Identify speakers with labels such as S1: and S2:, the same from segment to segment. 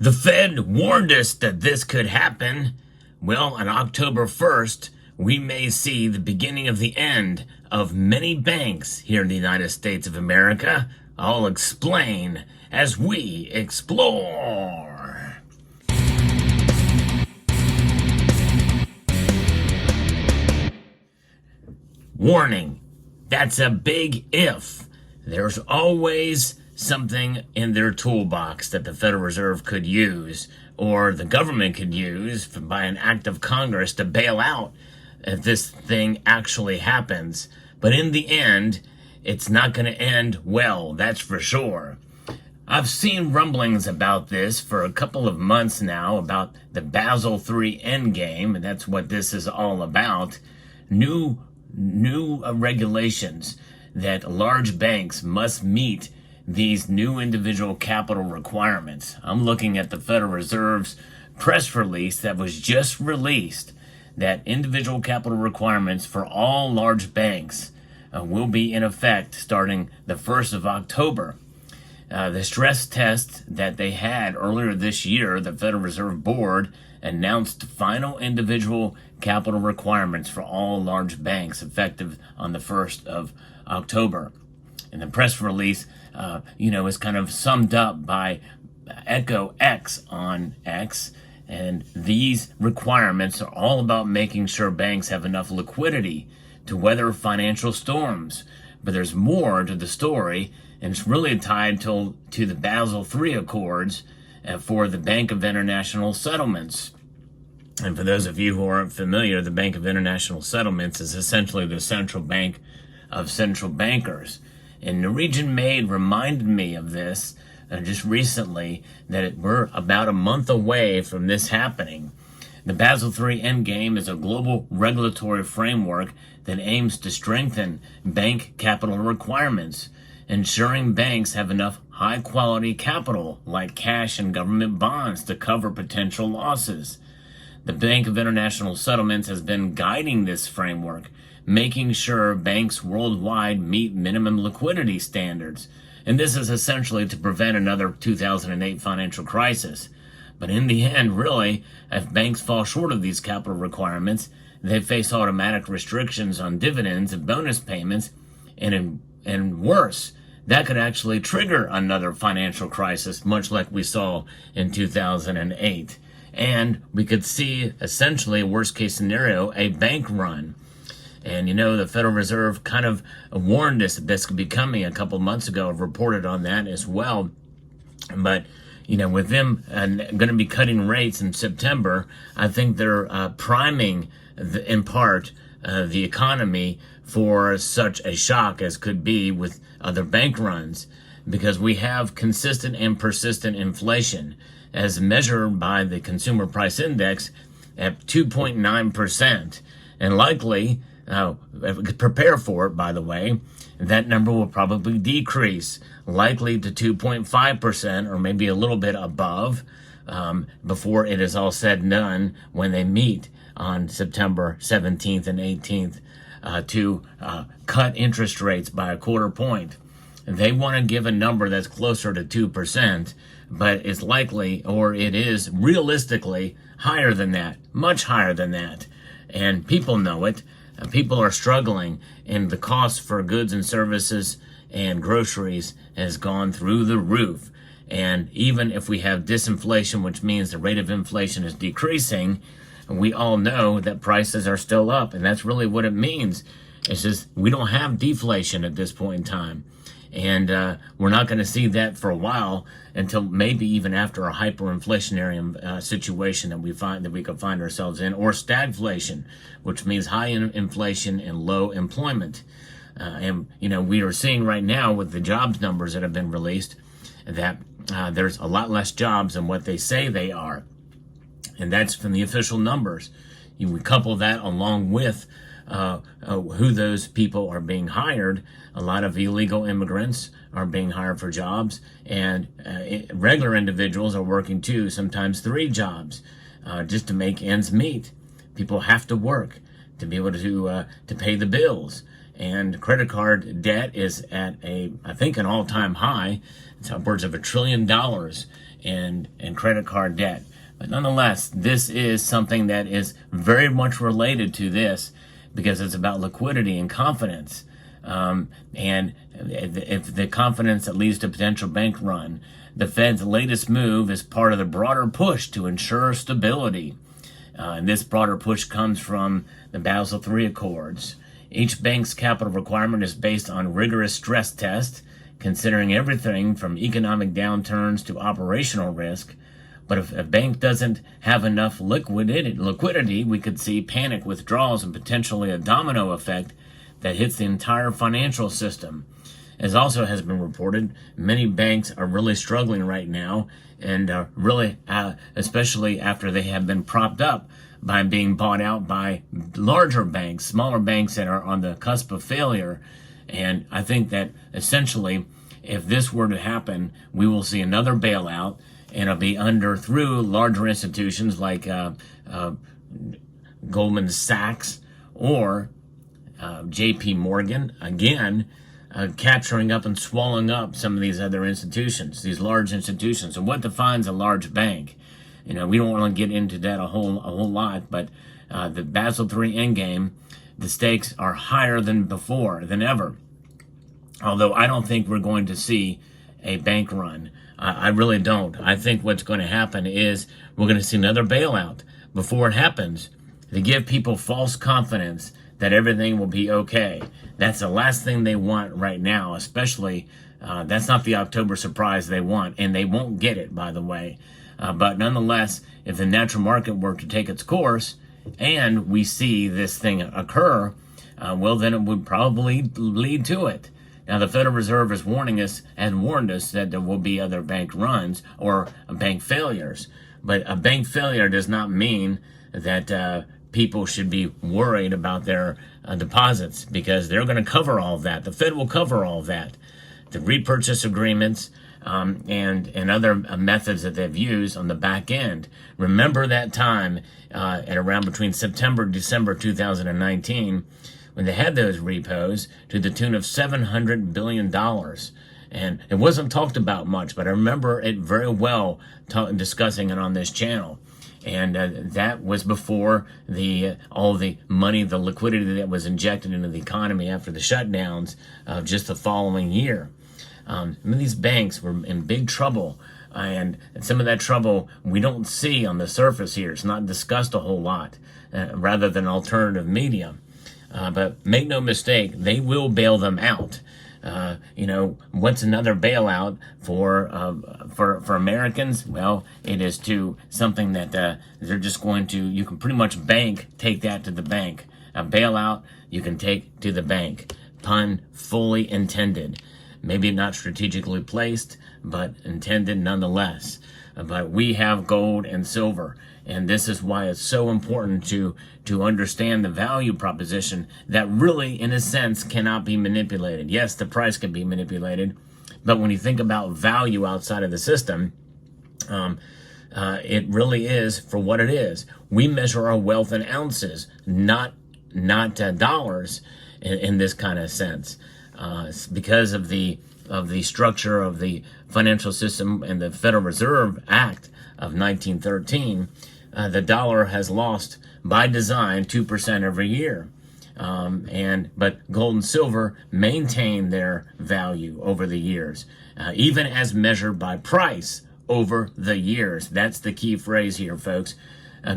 S1: The Fed warned us that this could happen. Well, on October 1st, we may see the beginning of the end of many banks here in the United States of America. I'll explain as we explore. Warning, that's a big if. There's always something in their toolbox that the Federal Reserve could use, or the government could use by an act of Congress to bail out if this thing actually happens. But in the end, it's not going to end well, that's for sure. I've seen rumblings about this for a couple of months now, about the Basil III endgame, and that's what this is all about. New regulations that large banks must meet these new individual capital requirements. I'm looking at the Federal Reserve's press release that was just released, that individual capital requirements for all large banks will be in effect starting the 1st of October. The stress test that they had earlier this year, the Federal Reserve Board announced final individual capital requirements for all large banks effective on the 1st of October. And the press release, is kind of summed up by Echo X on X. And these requirements are all about making sure banks have enough liquidity to weather financial storms. But there's more to the story, and it's really tied to the Basil III Accords for the Bank of International Settlements. And for those of you who aren't familiar, the Bank of International Settlements is essentially the central bank of central bankers. And Norwegian Maid reminded me of this just recently, that we're about a month away from this happening. The Basil III Endgame is a global regulatory framework that aims to strengthen bank capital requirements, ensuring banks have enough high-quality capital, like cash and government bonds, to cover potential losses. The Bank of International Settlements has been guiding this framework, making sure banks worldwide meet minimum liquidity standards. And this is essentially to prevent another 2008 financial crisis. But in the end, really, if banks fall short of these capital requirements, they face automatic restrictions on dividends and bonus payments, and worse, that could actually trigger another financial crisis, much like we saw in 2008. And we could see, essentially, worst case scenario, a bank run. And, the Federal Reserve kind of warned us that this could be coming a couple months ago. I've reported on that as well. But, with them going to be cutting rates in September, I think they're priming, in part, the economy for such a shock as could be with other bank runs, because we have consistent and persistent inflation as measured by the Consumer Price Index at 2.9%. And likely, prepare for it, by the way, that number will probably decrease, likely to 2.5% or maybe a little bit above, before it is all said and done when they meet on September 17th and 18th to cut interest rates by a quarter point. They want to give a number that's closer to 2%, but it's likely, or it is realistically, higher than that, much higher than that. And people know it. People are struggling, and the cost for goods and services and groceries has gone through the roof. And even if we have disinflation, which means the rate of inflation is decreasing, we all know that prices are still up, and that's really what it means. It's just we don't have deflation at this point in time. And we're not going to see that for a while, until maybe even after a hyperinflationary situation that we could find ourselves in, or stagflation, which means high inflation and low employment. And we are seeing right now with the jobs numbers that have been released that there's a lot less jobs than what they say they are, and that's from the official numbers. You couple that along with who those people are being hired. A lot of illegal immigrants are being hired for jobs, and regular individuals are working too, sometimes 3 jobs, just to make ends meet. People have to work to be able to pay the bills. And credit card debt is at I think an all-time high. It's upwards of $1 trillion. and credit card debt. But nonetheless, this is something that is very much related to this because it's about liquidity and confidence. And if the confidence that leads to potential bank run, the Fed's latest move is part of the broader push to ensure stability. And this broader push comes from the Basil III Accords. Each bank's capital requirement is based on rigorous stress tests, considering everything from economic downturns to operational risk. But if a bank doesn't have enough liquidity, we could see panic withdrawals and potentially a domino effect that hits the entire financial system. As also has been reported, many banks are really struggling right now, and especially after they have been propped up by being bought out by larger banks, smaller banks that are on the cusp of failure. And I think that essentially, if this were to happen, we will see another bailout, and it'll be through larger institutions like Goldman Sachs or JP Morgan, again, capturing up and swallowing up some of these other institutions, these large institutions. And what defines a large bank? We don't want to get into that a whole lot, but the Basil III endgame, the stakes are higher than ever. Although I don't think we're going to see a bank run. I really don't. I think what's going to happen is we're going to see another bailout before it happens to give people false confidence that everything will be okay. That's the last thing they want right now, especially that's not the October surprise they want, and they won't get it, by the way. But nonetheless, if the natural market were to take its course and we see this thing occur, well, then it would probably lead to it. Now, the Federal Reserve is warned us that there will be other bank runs or bank failures. But a bank failure does not mean that people should be worried about their deposits, because they're going to cover all of that. The Fed will cover all of that. The repurchase agreements and other methods that they've used on the back end. Remember that time at around between September and December 2019 when they had those repos to the tune of $700 billion. And it wasn't talked about much, but I remember it very well discussing it on this channel. And that was before all the money, the liquidity that was injected into the economy after the shutdowns of just the following year. These banks were in big trouble, and some of that trouble we don't see on the surface here. It's not discussed a whole lot, rather than alternative media. But make no mistake, they will bail them out. What's another bailout for Americans? Well, it is to something that they're just going to, you can pretty much take that to the bank. A bailout you can take to the bank. Pun fully intended. Maybe not strategically placed, but intended nonetheless. But we have gold and silver, and this is why it's so important to understand the value proposition that really, in a sense, cannot be manipulated. Yes, the price can be manipulated, but when you think about value outside of the system, it really is for what it is. We measure our wealth in ounces, not dollars, in this kind of sense. It's because of the structure of the financial system and the Federal Reserve Act of 1913, the dollar has lost by design 2% every year. But gold and silver maintain their value over the years, even as measured by price over the years. That's the key phrase here, folks.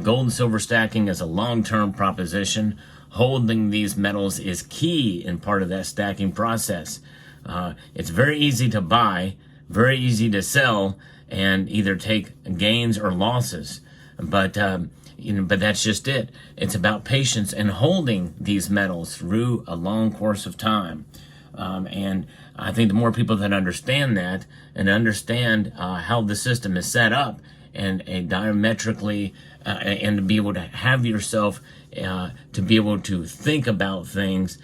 S1: Gold and silver stacking is a long-term proposition. Holding these metals is key in part of that stacking process. It's very easy to buy, very easy to sell, and either take gains or losses. But that's just it. It's about patience and holding these metals through a long course of time. And I think the more people that understand that and understand how the system is set up and diametrically, and to be able to have yourself to be able to think about things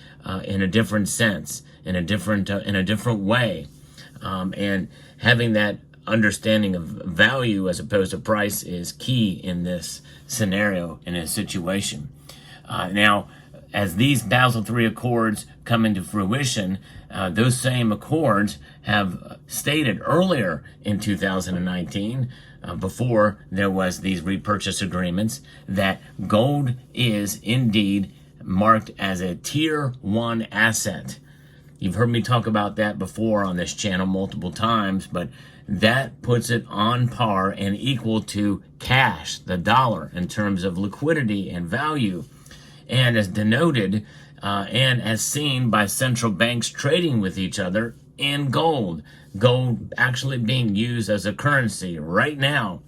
S1: in a different sense, in a different way, and having that understanding of value as opposed to price is key in this scenario, in this situation. Now, as these Basel III Accords come into fruition, those same accords have stated earlier in 2019, before there was these repurchase agreements, that gold is indeed marked as a tier 1 asset. You've heard me talk about that before on this channel multiple times, but that puts it on par and equal to cash, the dollar, in terms of liquidity and value. And as denoted and as seen by central banks trading with each other in gold. Gold actually being used as a currency right now.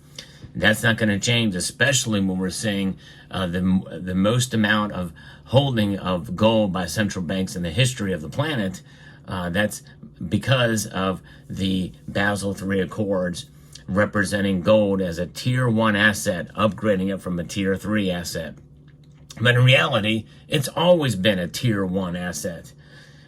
S1: That's not going to change, especially when we're seeing the most amount of holding of gold by central banks in the history of the planet. That's because of the Basel III Accords representing gold as a tier 1 asset, upgrading it from a tier 3 asset. But in reality, it's always been a tier 1 asset,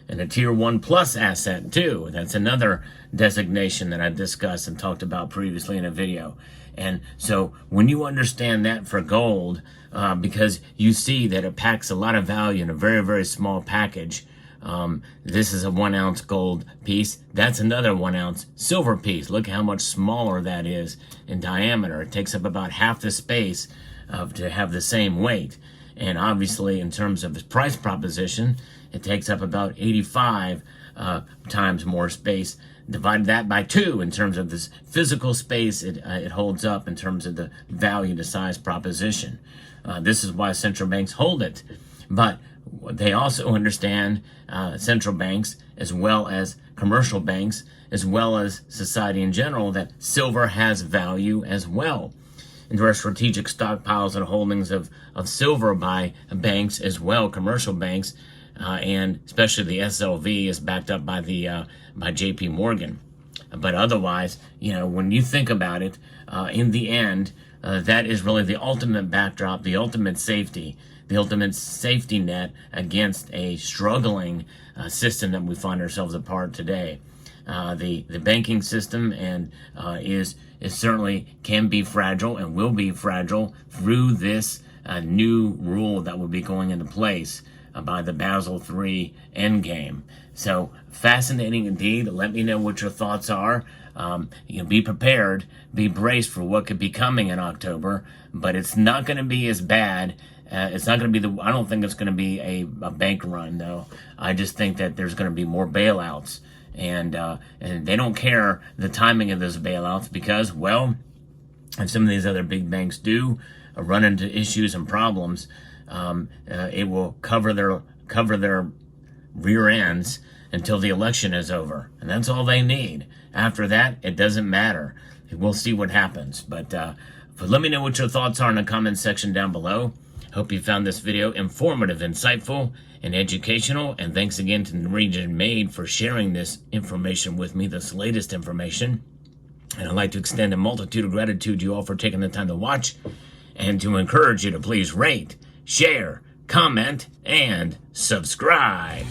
S1: and a tier 1 plus asset too. That's another designation that I discussed and talked about previously in a video. And so when you understand that for gold, because you see that it packs a lot of value in a very, very small package. This is a 1 ounce gold piece. That's another 1 ounce silver piece. Look how much smaller that is in diameter. It takes up about half the space to have the same weight. And obviously, in terms of its price proposition, it takes up about 85 times more space. Divide that by 2 in terms of this physical space it holds up in terms of the value to size proposition. This is why central banks hold it. But they also understand, central banks as well as commercial banks, as well as society in general, that silver has value as well. And there are strategic stockpiles and holdings of silver by banks as well, commercial banks, and especially the SLV is backed up by by JP Morgan. But otherwise, when you think about it, in the end, that is really the ultimate backdrop, the ultimate safety net against a struggling system that we find ourselves a part today. The banking system is certainly can be fragile and will be fragile through this new rule that will be going into place by the Basel III endgame. So fascinating indeed. Let me know what your thoughts are. Be prepared, be braced for what could be coming in October, but it's not going to be as bad. It's not going to be I don't think it's going to be a bank run, though. I just think that there's going to be more bailouts. And they don't care the timing of those bailouts because, well, if some of these other big banks do run into issues and problems, it will cover their rear ends until the election is over. And that's all they need. After that, it doesn't matter. We'll see what happens. But let me know what your thoughts are in the comments section down below. Hope you found this video informative, insightful, and educational. And thanks again to Region Made for sharing this information with me, this latest information. And I'd like to extend a multitude of gratitude to you all for taking the time to watch, and to encourage you to please rate, share, comment, and subscribe.